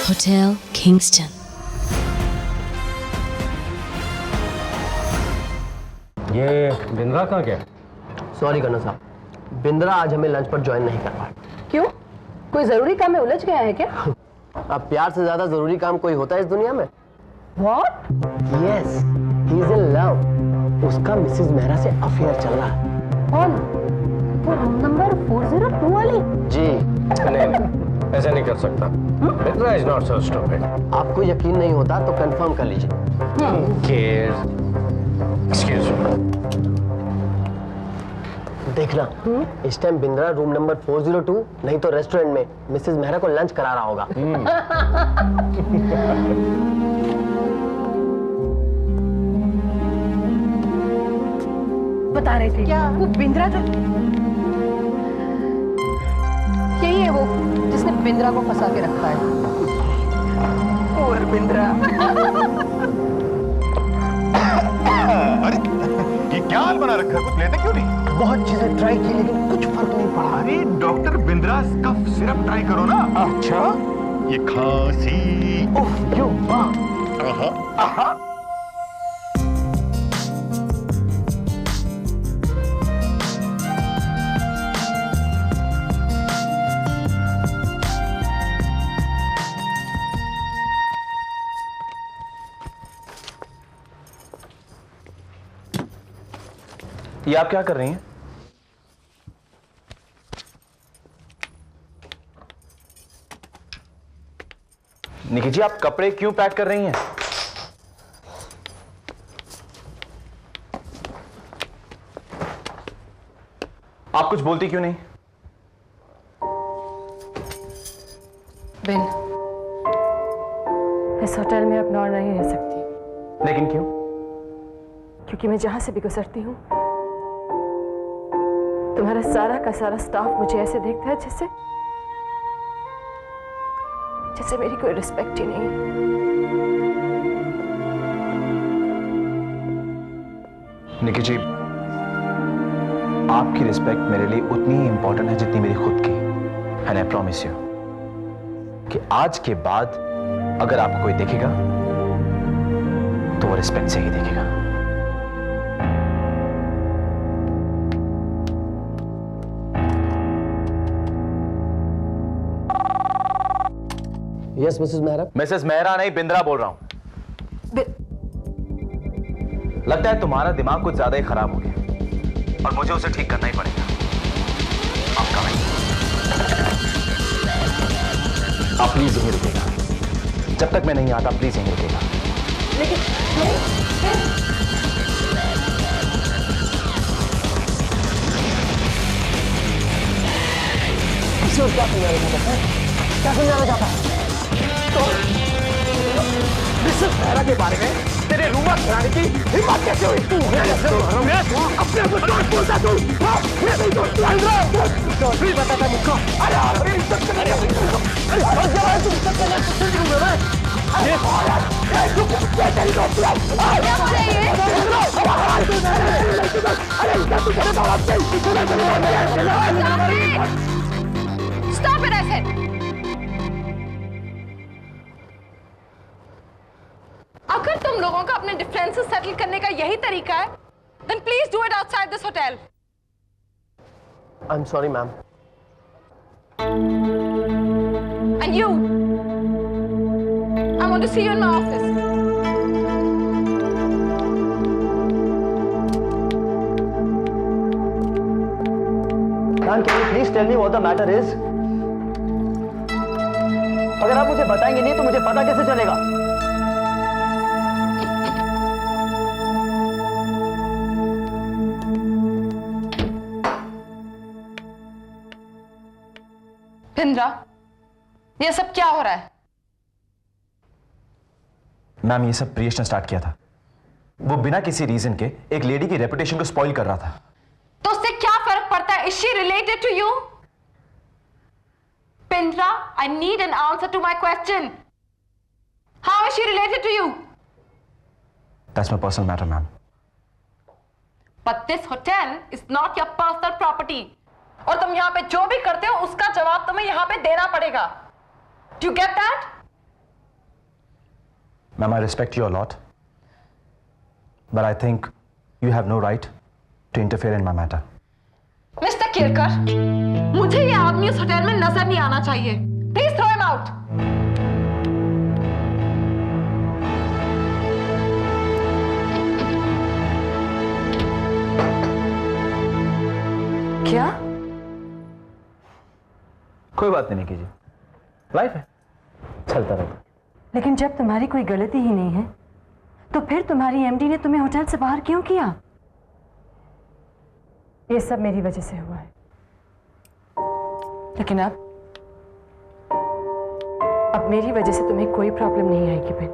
Hotel Kingston. ये बिंद्रा कहाँ गया? सॉरी करना साहब, बिंद्रा आज हमें लंच पर ज्वाइन नहीं कर पाया। क्यों? कोई जरूरी काम में उलझ गया है क्या? अब प्यार से ज्यादा जरूरी काम कोई होता है इस दुनिया में? What? Yes, he is in love. उसका मिसेज मेहरा से अफेयर चल रहा है। कौन? वो रूम नंबर 402 वाली? जी। नहीं, ऐसा नहीं कर सकता। Bindra is not so stupid. आपको यकीन नहीं होता तो कंफर्म कर लीजिए। Excuse me. देखना, इस टाइम बिंद्रा रूम नंबर 402 नहीं तो रेस्टोरेंट में मिसेज मेहरा को लंच करा रहा होगा। बता रहे थे क्या? वो बिंद्रा था। यही है वो जिसने बिंद्रा को फंसा के रखा है। और बिंद्रा। अरे ये क्या हाल बना रखा है? कुछ लेते क्यों नहीं? बहुत चीजें ट्राई की लेकिन कुछ फर्क नहीं पड़ा। अरे डॉक्टर बिंद्रास कफ सिरप ट्राई करो ना। अच्छा? ये खांसी। उफ, यू वाह। ये आप क्या कर रही हैं? निकी जी, आप कपड़े क्यों पैक कर रही हैं? आप कुछ बोलती क्यों नहीं? बिन, इस होटल में अब और नहीं रह सकती। लेकिन क्यों? क्योंकि मैं जहां से भी गुजरती हूँ तुम्हारा सारा का सारा स्टाफ मुझे ऐसे देखता है जैसे मेरी कोई रिस्पेक्ट ही नहीं। निकी जी, आपकी रिस्पेक्ट मेरे लिए उतनी ही इंपॉर्टेंट है जितनी मेरी खुद की। एंड आई प्रॉमिस यू कि आज के बाद अगर आपको कोई देखेगा तो वो रिस्पेक्ट से ही देखेगा। Yes Mrs Mehra. Mrs Mehra नहीं, बिंद्रा बोल रहा हूं। लगता है तुम्हारा दिमाग कुछ ज्यादा ही खराब हो गया और मुझे उसे ठीक करना ही पड़ेगा। आप कमें। आप प्लीज यहीं रुकेगा। जब तक मैं नहीं आता प्लीज यहीं रुकेगा। लेकिन क्या समझाना चाहता है? मिसेस मेहरा के बारे में तेरे रूमर कराने की हिम्मत कैसे हुई? अपने आप को कौन बोलता तू? मैं नहीं तो भी बताता मुझको। अरे मेरी इज्जत करने अरे तुम इज्जत करने से नहीं हुए मैं। ये चुप तेरी दोस्त है। क्या बोल रही है? अरे इज्जत तू करे तो आपसे Stop it, I said. अगर तुम लोगों का अपने डिफरेंसेस सेटल करने का यही तरीका है, then please do it outside this hotel. I'm sorry, ma'am. And you, I want to see you in my office. Ma'am, can you please tell me what the matter is? अगर आप मुझे बताएंगे नहीं तो मुझे पता कैसे चलेगा? बिंद्रा, ये सब क्या हो रहा है? मैम, ये सब प्रियेश ने स्टार्ट किया था। वो बिना किसी रीजन के एक लेडी की रेपुटेशन को स्पॉइल कर रहा था। तो उससे क्या फर्क पड़ता है? Is she related to you? Bindra, I need an answer to my question. How is she related to you? That's my personal matter, ma'am. But this hotel is not your personal property. और तुम यहाँ पे जो भी करते हो उसका जवाब तुम्हें यहाँ पे देना पड़ेगा। Do you get that? Ma'am, I respect you a lot, but I think you have no right to interfere in my matter. Mister Kerkar, मुझे ये आदमी इस होटल में नजर नहीं आना चाहिए। Please throw him out. क्या? कोई बात नहीं कीजिए, लाइफ है, चलता रहता। लेकिन जब तुम्हारी कोई गलती ही नहीं है तो फिर तुम्हारी एमडी ने तुम्हें होटल से बाहर क्यों किया? ये सब मेरी वजह से हुआ है, लेकिन अब मेरी वजह से तुम्हें कोई प्रॉब्लम नहीं आएगी बेन।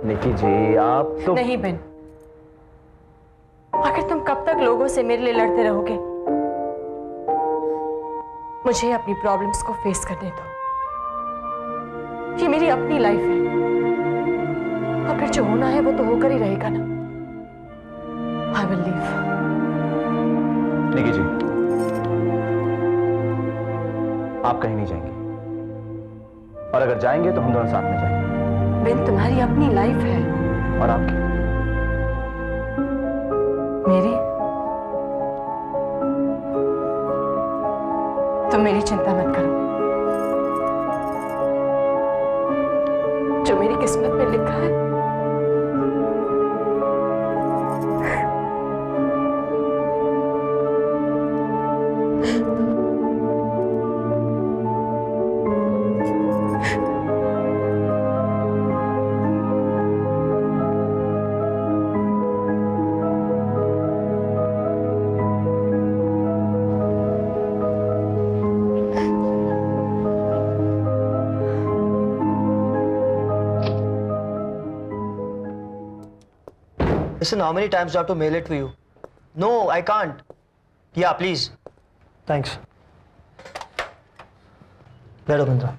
निकी जी आप तो नहीं बेन, आखिर तुम कब तक लोगों से मेरे लिए लड़ते रहोगे? मुझे अपनी प्रॉब्लम्स को फेस करने दो। ये मेरी अपनी लाइफ है और फिर जो होना है वो तो होकर ही रहेगा ना। I will leave. निकी जी आप कहीं नहीं जाएंगे, और अगर जाएंगे तो हम दोनों साथ में जाएंगे। बेन, तुम्हारी अपनी लाइफ है। और आपकी? मेरी? तुम मेरी चिंता मत करो, जो मेरी किस्मत में लिखा है Listen, how many times do I have to mail it to you? No, I can't. Yeah, please. Thanks. बैठो बिंद्रा।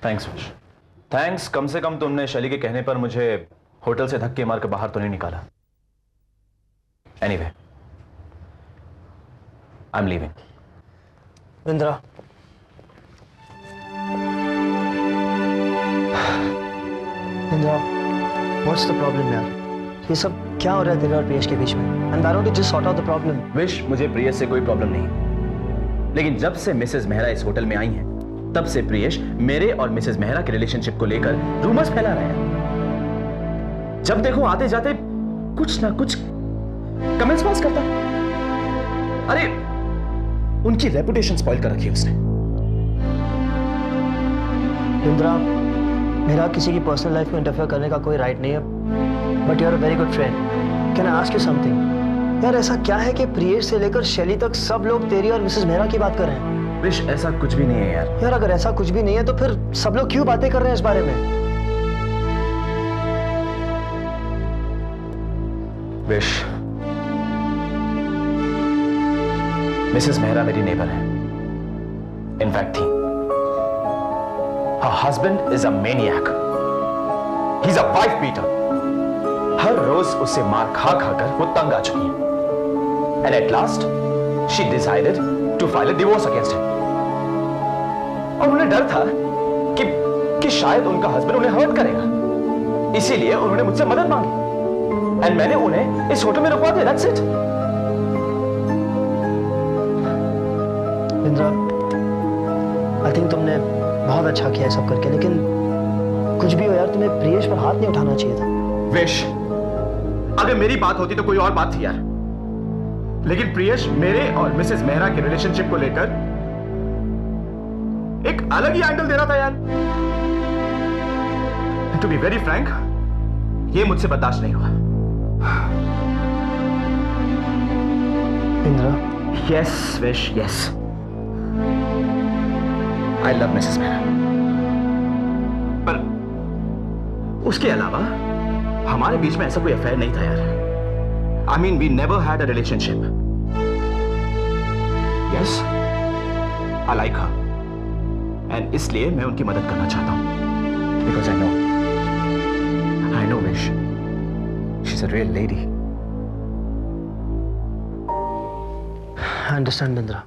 थैंक्स विश। थैंक्स, कम से कम तुमने शैली के कहने पर मुझे होटल से धक्के मार के बाहर तो नहीं निकाला। Anyway, I am leaving. Bindra, Bindra, what's the problem यार? ये सब क्या हो रहा है तेरे और प्रियश के बीच में? And I want to just sort out the problem. Vish, मुझे प्रियश से कोई प्रॉब्लम नहीं, लेकिन जब से मिसेस मेहरा इस होटल में आई हैं, तब से प्रियश मेरे और मिसेस मेहरा के रिलेशनशिप को लेकर रूमर्स फैला रहे हैं। जब देखो आते जाते कुछ ना कुछ कमेंट्स पास करता है। अरे उनकी रेपुटेशन स्पॉइल कर रखी है उसने। बिंद्रा, मेरा किसी की पर्सनल लाइफ में इंटरफेयर करने का कोई राइट नहीं है, but you are a very good friend. Can I ask you something? यार ऐसा क्या है कि प्रियेश से लेकर शैली तक सब लोग तेरी और मिसेस मेहरा की बात कर रहे हैं? विश, ऐसा कुछ भी नहीं है यार। यार अगर ऐसा कुछ भी नहीं है तो फिर सब लोग क्यों बातें कर रहे हैं इस बारे में? विश, मिसेस मेहरा मेरी नेबर है, इनफैक्ट थी। Her husband is a maniac. He's a wife beater. हर रोज उससे मार खा खाकर वो तंग आ चुकी है। And at last, she decided to file a divorce against him. और उन्हें डर था कि शायद उनका हस्बैंड उन्हें हर्ट करेगा, इसीलिए उन्होंने मुझसे मदद मांगी। And मैंने उन्हें इस होटल में रुकवा दिया। That's it. Bindra, I think तुमने बहुत अच्छा किया सब करके, लेकिन कुछ भी हो यार, तुम्हें प्रियेश पर हाथ नहीं उठाना चाहिए था। विश, अगर मेरी बात होती तो कोई और बात थी यार, लेकिन प्रियेश मेरे और मिसेस मेहरा के रिलेशनशिप को लेकर एक अलग ही एंगल दे रहा था यार। टू बी वेरी फ्रैंक, ये मुझसे बर्दाश्त नहीं हुआ। Bindra, yes wish, yes, I love Mrs Mehra, पर उसके अलावा हमारे बीच में ऐसा कोई अफेयर नहीं था यार। I mean we never had a relationship. Yes, I like her, and इसलिए मैं उनकी मदद करना चाहता हूं, because I know Vish, she is a real lady. I understand Bindra,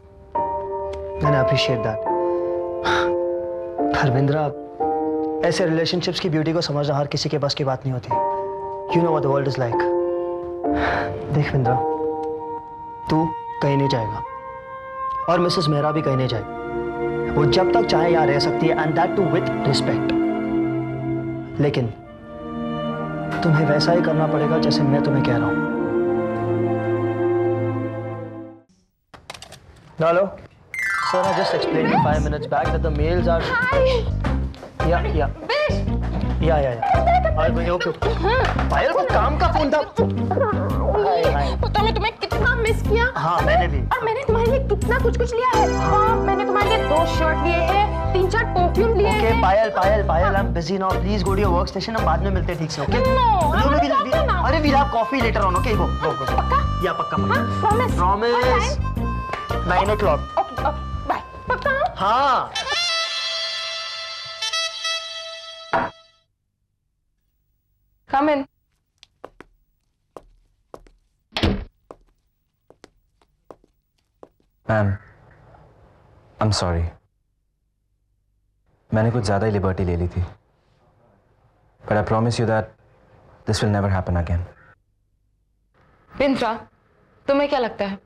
and I appreciate that. पर बिंद्रा, ऐसे रिलेशनशिप्स की ब्यूटी को समझना हर किसी के बस की बात नहीं होती। You know what the world is like. देख बिंद्रा, तू कहीं नहीं जाएगा और मिसेस मेहरा भी कहीं नहीं जाएगी। वो जब तक चाहे यहाँ रह सकती है, and that too with respect. लेकिन तुम्हें वैसा ही करना पड़ेगा जैसे मैं तुम्हें कह रहा हूं। Hello? Sir, I just explained you 5 minutes back that the males are... Yeah. Okay. पायल, वो काम का फोन था। पता मैं तुम्हें कितना मिस किया। हाँ, मैंने भी। और मैंने तुम्हारे लिए कितना कुछ लिया है। हाँ, मैंने तुम्हारे लिए 2 शर्ट लिए हैं, 3-4 परफ्यूम लिए हैं। Okay, Payal, I'm busy now. Please go to your workstation. हम बाद में मिलते हैं, ठीक से, okay? No, अरे we'll have coffee later on, okay? Go. पक्का? Yeah, पक्का। Promise. 9 o'clock. Okay, bye. पक्का? हाँ। Come in. Ma'am, I am sorry. मैंने कुछ ज़्यादा ही लिबर्टी ले ली थी, but I promise you that this will never happen again. Bindra, तुम्हें क्या लगता है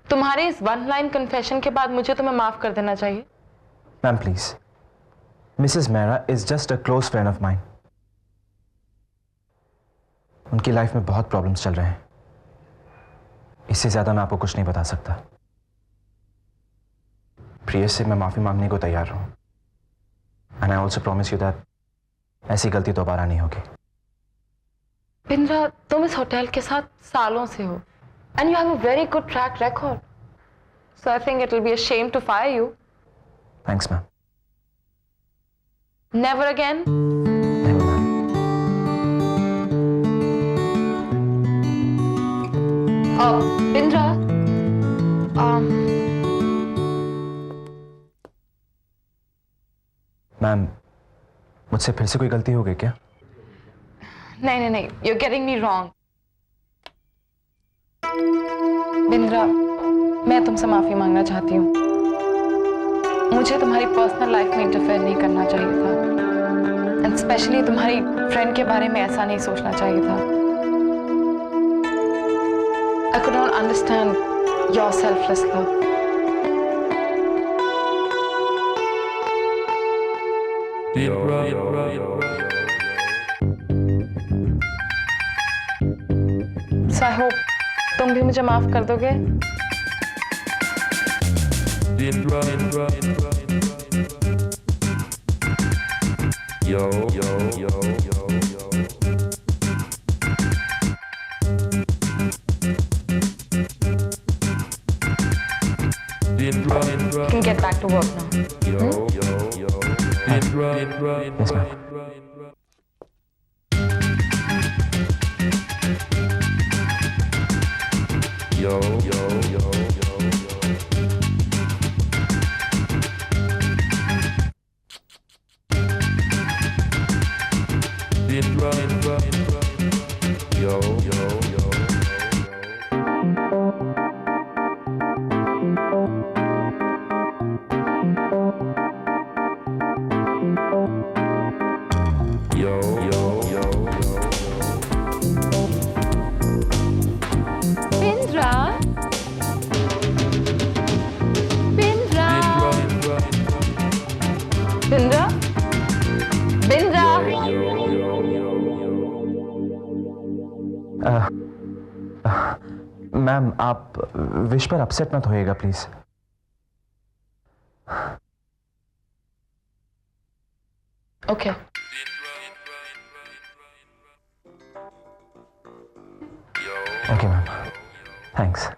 तुम्हारे इस 1 लाइन कन्फेशन के बाद मुझे तुम्हें माफ कर देना चाहिए? Ma'am please, Mrs Mehra is just a close friend of mine. उनकी लाइफ में बहुत प्रॉब्लम्स चल रहे हैं, इससे ज्यादा मैं आपको कुछ नहीं बता सकता। प्रियस से मैं माफी मांगने को तैयार हूं, and I also promise you that ऐसी गलती दोबारा नहीं होगी। बिंद्रा, तुम इस होटल के साथ सालों से हो, and you have a very good track record. So I think it will be a shame to fire you. Thanks, ma'am. Never again? Never, ma'am. Bindra, ma'am, मुझसे फिर से कोई गलती हो गई क्या? नहीं, you're getting me wrong. Bindra, मैं तुमसे माफी मांगना चाहती हूँ। मुझे तुम्हारी पर्सनल लाइफ में इंटरफेयर नहीं करना चाहिए था, एंड स्पेशली तुम्हारी फ्रेंड के बारे में ऐसा नहीं सोचना चाहिए था। I could not understand your selfless love. So I hope तुम भी मुझे माफ कर दोगे? You can get back to work now. Yes, ma'am. Ma'am, आप विश पर अपसेट मत होइएगा please. Okay. Okay ma'am, thanks.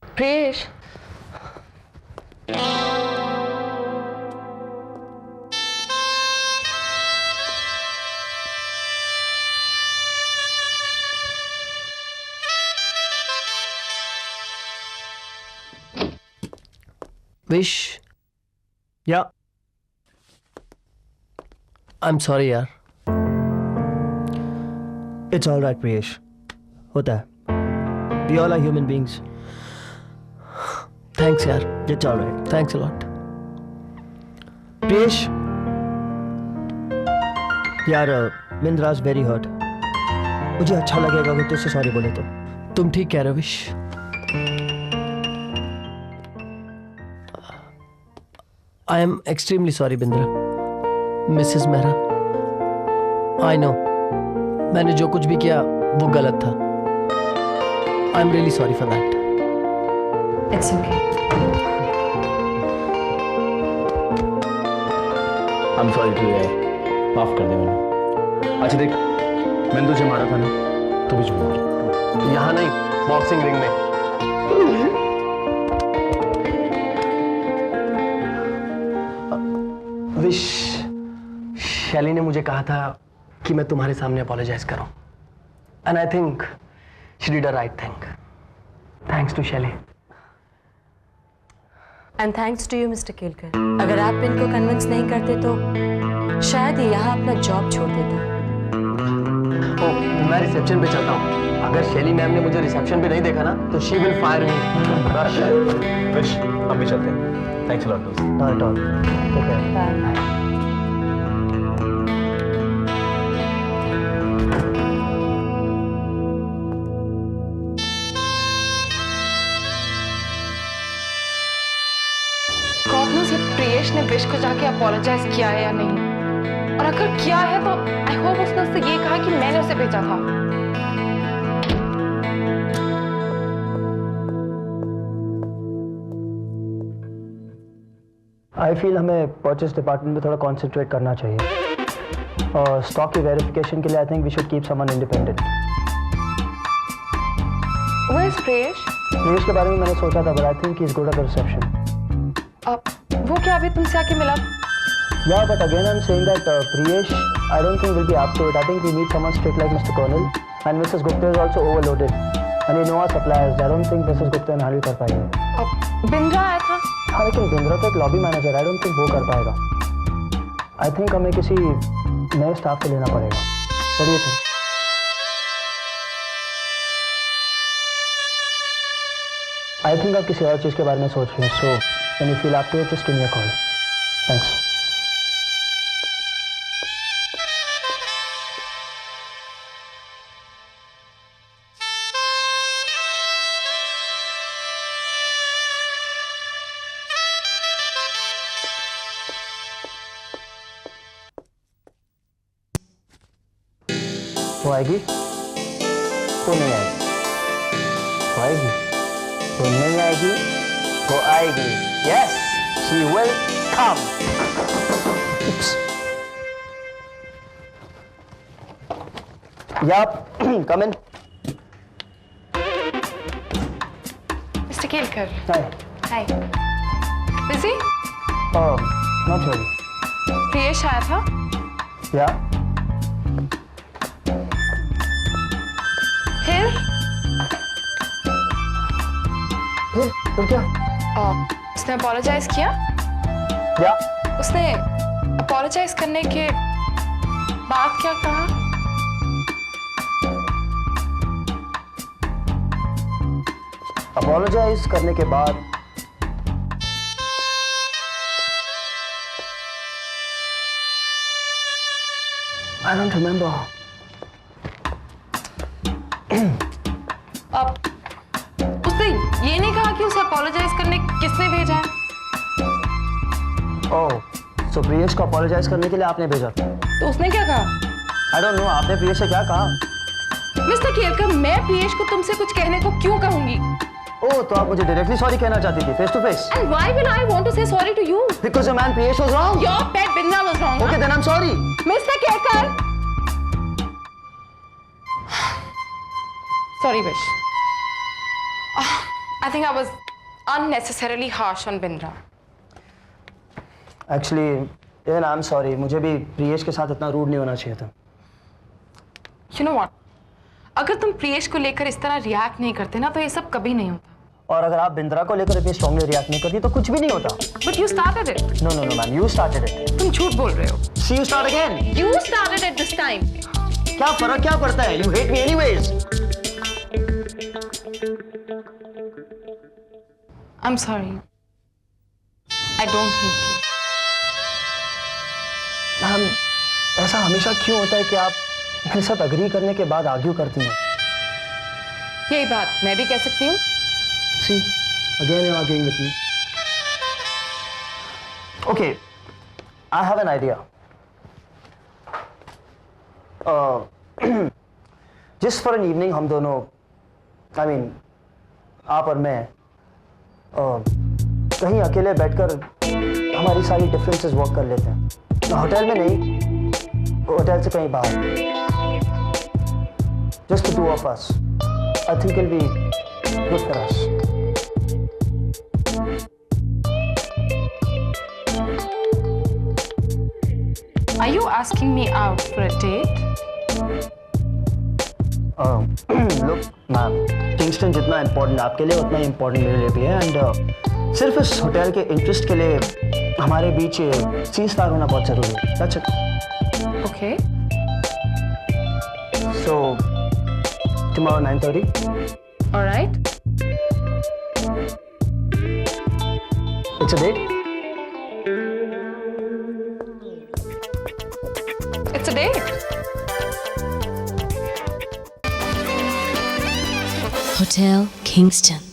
Priyesh, Vish या आई एम सॉरी यार. इट्स ऑल राइट प्रियेश, होता है. We all are human beings. Thanks यार. It's all right. Thanks a lot. Priyesh यार, बिंद्राज वेरी हर्ट. मुझे अच्छा लगेगा अगर तुझसे सॉरी बोले तो. तुम ठीक कह रहे हो Vish. I am extremely sorry Bindra. Mrs Mehra, I know मैंने जो कुछ भी किया वो गलत था. I am really sorry for that. It's okay. I am sorry too यार, माफ कर दे मैंने. अच्छा देख, मैंने तुझे मारा था ना, तू भी झूठ मार. यहाँ नहीं, बॉक्सिंग रिंग में. विश, शैली ने मुझे कहा था कि मैं तुम्हारे सामने अपोलोजाइज करूं. And I think she did a right thing. Thanks to Shaily. And thanks to you mister Kelkar. अगर आप इनको कन्विंस नहीं करते तो शायद ये यहाँ अपना जॉब छोड़ देता. ओ, मैं रिसेप्शन पे चलता हूँ. अगर शैली मैम ने मुझे रिसेप्शन पे नहीं देखा ना तो she will fire me. Vish, हम भी चलते हैं. थैंक्स अ लॉट दोस्त. Not at all. Take care. Bye. God knows ये प्रियेश ने विश को जाके अपोलोजाइज किया है या नहीं. और अगर किया है तो आई होप उसने उससे ये कहा कि मैंने उसे भेजा था. आई फील हमें परचेस डिपार्टमेंट में थोड़ा कॉन्सेंट्रेट करना चाहिए. और स्टॉक की वेरिफिकेशन के लिए I think we should keep someone independent. वो इज प्रियेश. प्रियेश के बारे में मैंने सोचा था, but I think he is good at the reception. वो क्या अभी तुमसे आके मिला? Yeah, but again I'm saying that Priyesh, I don't think will be up to it. I think we need someone strict like Mr. Colonel, and Mrs. Gupta is also overloaded. And you know our suppliers. I don't think Mrs. Gupta and handle कर पाएंगे. बिंद्रा आया था. हाँ, लेकिन बिंद्रा तो एक lobby manager. I don't think वो कर पाएगा. I think हमें किसी नए स्टाफ को लेना पड़ेगा. What do you think? I think आप किसी और चीज़ के बारे में सोच रहे हैं. So when you feel up to it, just give me a call. Thanks. वो आएगी? वो नहीं आएगी. वो आएगी? वो नहीं आएगी. वो आएगी. Yes, she will come. Oops. Yup, come in. Mister Kelkar. Hi. Hi. Busy? Oh, not really. Priyesh आया था. Yeah. फिर क्या? उसने अपोलोजाइज किया. या उसने अपोलोजाइज करने के बाद क्या कहा? अपोलोजाइज करने के बाद I don't remember. अब उसने ये नहीं कहा कि उसे अपोलोजाइज करने किसने भेजा है? ओह, सो प्रियेश को अपोलोजाइज करने के लिए आपने भेजा था? तो उसने क्या कहा? I don't know, आपने प्रियेश से क्या कहा? मिस्टर केलकर, मैं प्रियेश को तुमसे कुछ कहने को क्यों कहूंगी? ओह, तो आप मुझे डायरेक्टली सॉरी कहना चाहती थी, face to face? And why will I want to say sorry to you? Because your man Priyesh was wrong. Your pet Bindra was wrong. Okay, then I'm sorry. Mr. Kelkar. Sorry, Vish. I think I was unnecessarily harsh on Bindra. Actually, even I'm sorry. मुझे भी प्रियेश के साथ इतना rude नहीं होना चाहिए था. You know what? अगर तुम प्रियेश को लेकर इस तरह रिएक्ट नहीं करते ना तो ये सब कभी नहीं होता. और अगर आप बिंद्रा को लेकर इतनी स्ट्रांगली रिएक्ट नहीं करती तो कुछ भी नहीं होता. But you started it. No no no ma'am, you started it. तुम झूठ बोल रहे हो. See you start again. You started it this time. क्या फर्क क्या पड़ता है? You hate me anyways. I'm sorry. I don't hate you. Ma'am, ऐसा हमेशा क्यों होता है कि आप मेरे साथ अग्री करने के बाद आर्ग्यू करती हैं? यही बात मैं भी कह सकती हूँ. See, again you're arguing with me. Okay, I have an idea. Just for an evening हम दोनों, I mean, आप और मैं, कहीं अकेले बैठकर हमारी सारी डिफरेंसेस वर्क कर लेते हैं. होटल में नहीं, होटल से कहीं बाहर. Just the two of us. I think it'll be good for us. Are you asking me out for a date? Look, ma'am, Kingston जितना इम्पोर्टेंट आपके लिए उतना ही इम्पोर्टेंट मेरे लिए भी है. एंड सिर्फ इस होटल के इंटरेस्ट के लिए हमारे बीच सीज़फायर होना बहुत ज़रूरी है. That's it. Okay. So, tomorrow 9:30. All right. It's a date. It's a date. Hotel Kingston.